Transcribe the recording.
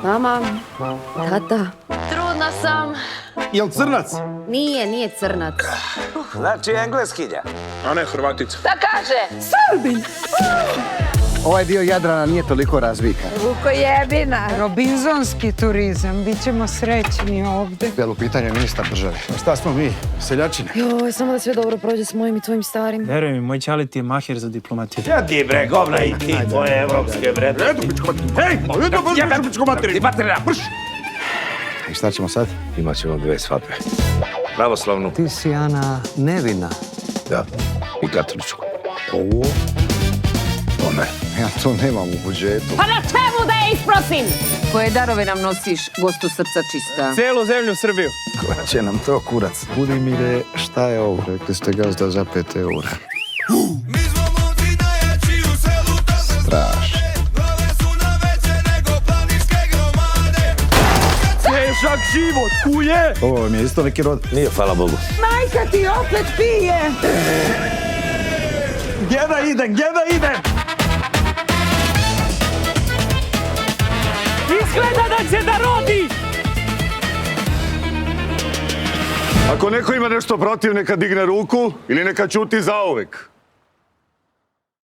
Mama, tata, trudna sam. Jel crnac? Nije crnac. Znači engleskinja. A ne, Hrvatica. Da kaže, Srbin. Ovaj dio Jadrana nije toliko razvikan. Vukojebina. Robinzonski turizam, bit ćemo srećni ovde. Jel u pitanju je ministar države. Šta smo mi? Seljačine? Joj, samo da sve dobro prođe s mojim i tvojim starim. Veruj mi, moj čale ti je maher za diplomatiju. Ja ti bre, govna i ti tvoje evropske bre. Ti materina, prš! I šta ćemo sad? Imat ćemo 2 svadbe. Pravoslavnu. Ti si Ana nevina. Da. I katoličku. Ovo? To ne. Ja to nemam u budžetu. Pa na čemu da je isprosim? Koje darove nam nosiš, gostu srca čista? Celu zemlju Srbiju. Koja će nam to kurac? Budimire, šta je ovo? Rekli ste gazda za 5 eura. Strašno. Težak život, kuje! Ovo vam je isto neki rod. Nije, hvala Bogu. Majka ti opet pije! Gdje da idem? Izgleda da će da rodi! Ako neko ima nešto protiv, neka digne ruku ili neka ćuti zauvek.